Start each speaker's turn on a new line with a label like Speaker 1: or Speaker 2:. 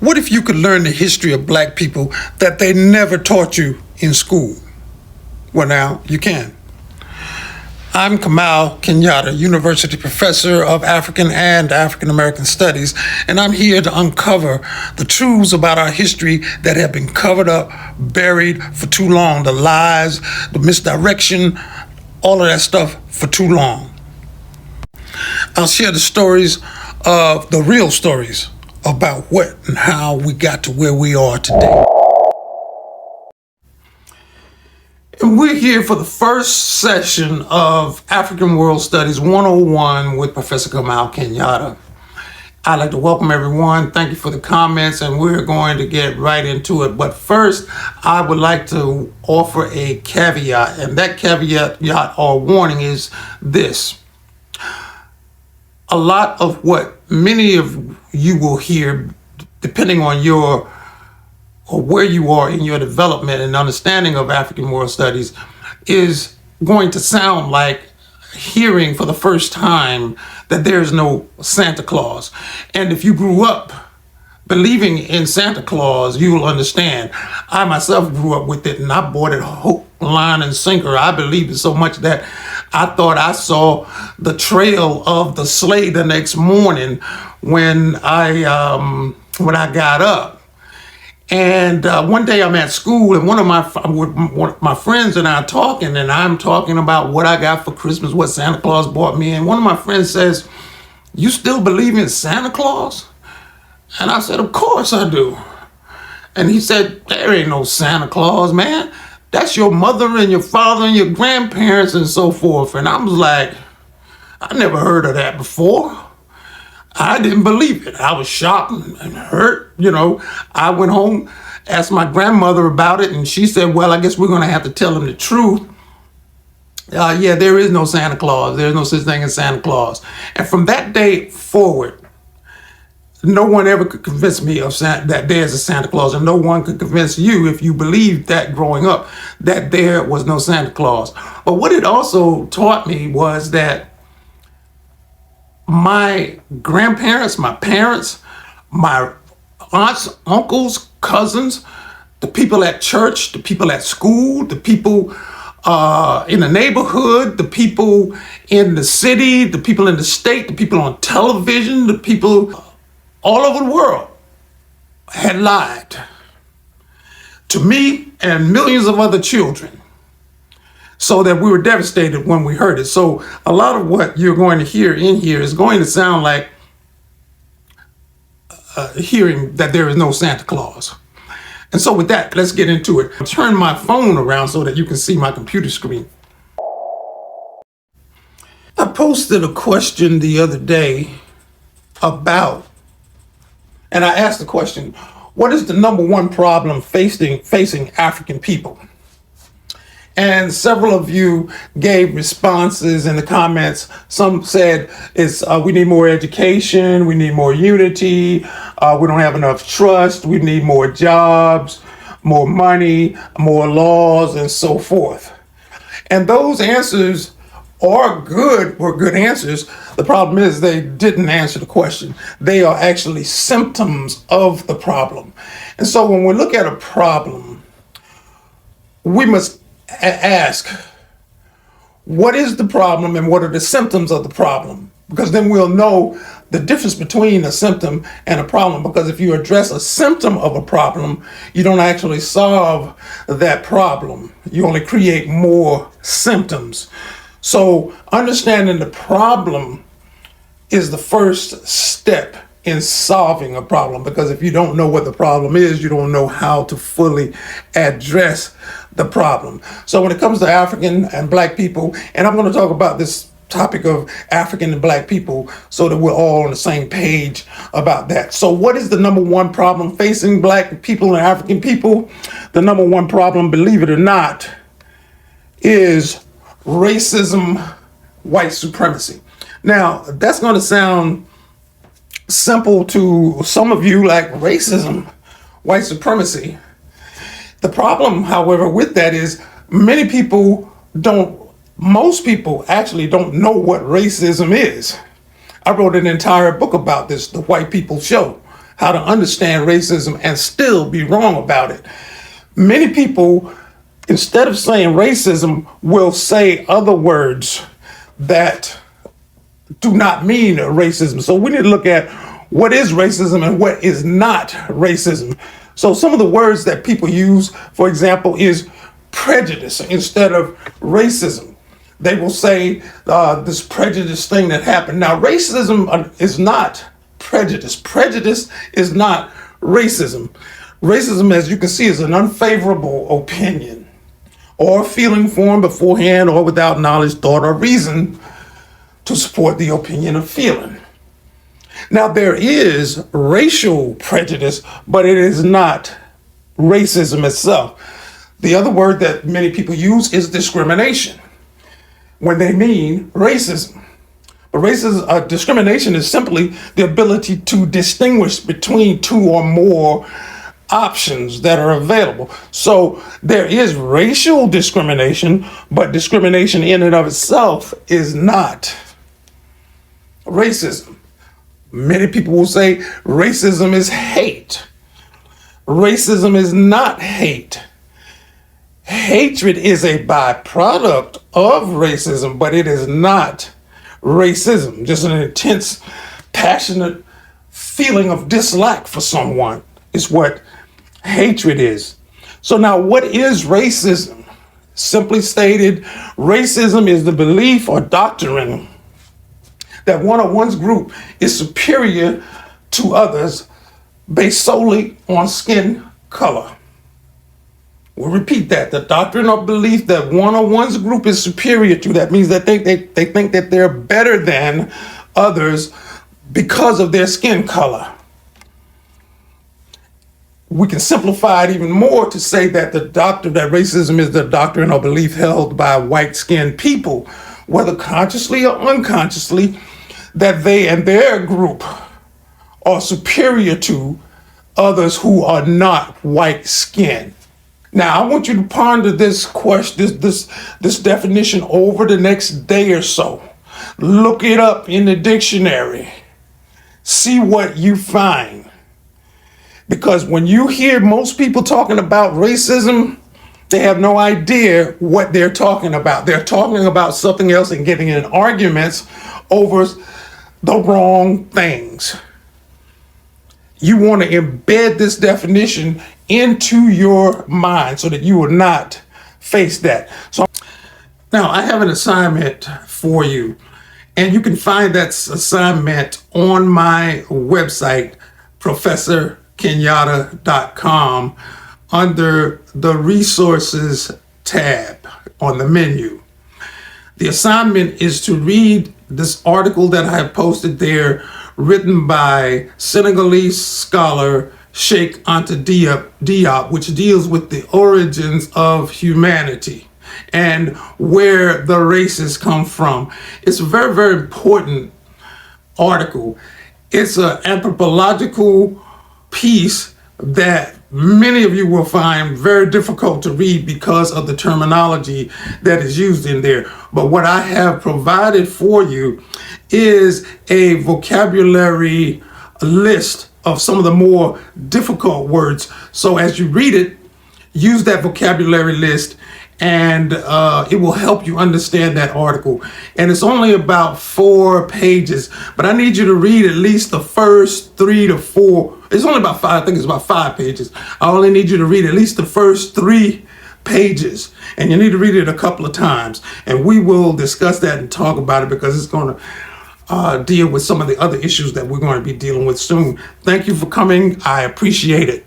Speaker 1: What if you could learn the history of black people that they never taught you in school? Well, now you can. I'm KAMAU Kenyatta, University Professor of African and African American Studies, and I'm here to uncover the truths about our history that have been covered up, buried for too long, the lies, the misdirection, all of that stuff for too long. I'll share the stories of the real stories about what and how we got to where we are today. And we're here for the first session of African World Studies 101 with Professor KAMAU Kenyatta. I'd like to welcome everyone. Thank you for the comments, and we're going to get right into it. But first, I would like to offer a caveat, and that caveat or warning is this. A lot of what many of you will hear, depending on your or where you are in your development and understanding of African world studies, is going to sound like hearing for the first time that there is no Santa Claus. And if you grew up believing in Santa Claus, you will understand. I myself grew up with it, and I bought it hook, line, and sinker. I believed it so much that I thought I saw the trail of the sleigh the next morning when I got up. And one day I'm at school, and one of my friends and I are talking, and I'm talking about what I got for Christmas, what Santa Claus bought me. And one of my friends says, "You still believe in Santa Claus?" And I said, "Of course I do." And he said, "There ain't no Santa Claus, man. That's your mother and your father and your grandparents and so forth." And I was like, I never heard of that before. I didn't believe it. I was shocked and hurt. I went home, asked my grandmother about it, and she said, "Well, I guess we're going to have to tell him the truth. Yeah, there is no Santa Claus. There's no such thing as Santa Claus." And from that day forward, no one ever could convince me that there's a Santa Claus, and no one could convince you, if you believed that growing up, that there was no Santa Claus. But what it also taught me was that my grandparents, my parents, my aunts, uncles, cousins, the people at church, the people at school, the people in the neighborhood, the people in the city, the people in the state, the people on television, the people all over the world had lied to me and millions of other children, so that we were devastated when we heard it. So a lot of what you're going to hear in here is going to sound like hearing that there is no Santa Claus. And so with that, let's get into it. I'll turn my phone around so that you can see my computer screen. I posted a question the other day about, and I asked the question, what is the number one problem facing African people? And several of you gave responses in the comments. Some said we need more education, we need more unity, we don't have enough trust, we need more jobs, more money, more laws, and so forth. And those answers were good answers. The problem is they didn't answer the question. They are actually symptoms of the problem. And so when we look at a problem, we must ask, what is the problem and what are the symptoms of the problem? Because then we'll know the difference between a symptom and a problem. Because if you address a symptom of a problem, you don't actually solve that problem. You only create more symptoms. So understanding the problem is the first step in solving a problem, because if you don't know what the problem is, you don't know how to fully address the problem. So when it comes to African and Black people, and I'm going to talk about this topic of African and Black people so that we're all on the same page about that. So what is the number one problem facing Black people and African people? The number one problem, believe it or not, is racism, white supremacy. Now, that's going to sound simple to some of you, like racism, white supremacy. The problem, however, with that is most people actually don't know what racism is. I wrote an entire book about this, The White People Show. how to understand racism and still be wrong about it. Many people, instead of saying racism, will say other words that do not mean racism. So we need to look at what is racism and what is not racism. So some of the words that people use, for example, is prejudice instead of racism. They will say this prejudice thing that happened. Now, racism is not prejudice. Prejudice is not racism. Racism, as you can see, is an unfavorable opinion or feeling formed beforehand or without knowledge, thought, or reason to support the opinion or feeling. Now, there is racial prejudice, but it is not racism itself. The other word that many people use is discrimination when they mean racism. But racism, discrimination is simply the ability to distinguish between two or more options that are available. So there is racial discrimination, but discrimination in and of itself is not racism. Many people will say racism is hate. Racism is not hate. Hatred is a byproduct of racism, but it is not racism. Just an intense, passionate feeling of dislike for someone is what hatred is. So now, what is racism? Simply stated, racism is the belief or doctrine that one or one's group is superior to others based solely on skin color. We'll repeat that. The doctrine or belief that one or one's group is superior to, that means that they think that they're better than others because of their skin color. We can simplify it even more to say that the doctrine that racism is the doctrine or belief held by white-skinned people, whether consciously or unconsciously, that they and their group are superior to others who are not white-skinned. Now, I want you to ponder this question, this definition over the next day or so. Look it up in the dictionary. See what you find. Because when you hear most people talking about racism, they have no idea what they're talking about. They're talking about something else and getting in arguments over the wrong things. You want to embed this definition into your mind so that you will not face that. So now I have an assignment for you, and you can find that assignment on my website, ProfKenyatta.com, under the resources tab on the menu. The assignment is to read this article that I have posted there, written by Senegalese scholar Sheikh Anta Diop, which deals with the origins of humanity and where the races come from. It's a very, very important article. It's an anthropological piece that many of you will find very difficult to read because of the terminology that is used in there. But what I have provided for you is a vocabulary list of some of the more difficult words. So as you read it, use that vocabulary list, and it will help you understand that article. And it's only about 4 pages, but I need you to read at least the first 3 to 4. It's only about 5, I think it's about 5 pages. I only need you to read at least the first 3 pages, and you need to read it a couple of times. And we will discuss that and talk about it, because it's going to deal with some of the other issues that we're going to be dealing with soon. Thank you for coming. I appreciate it.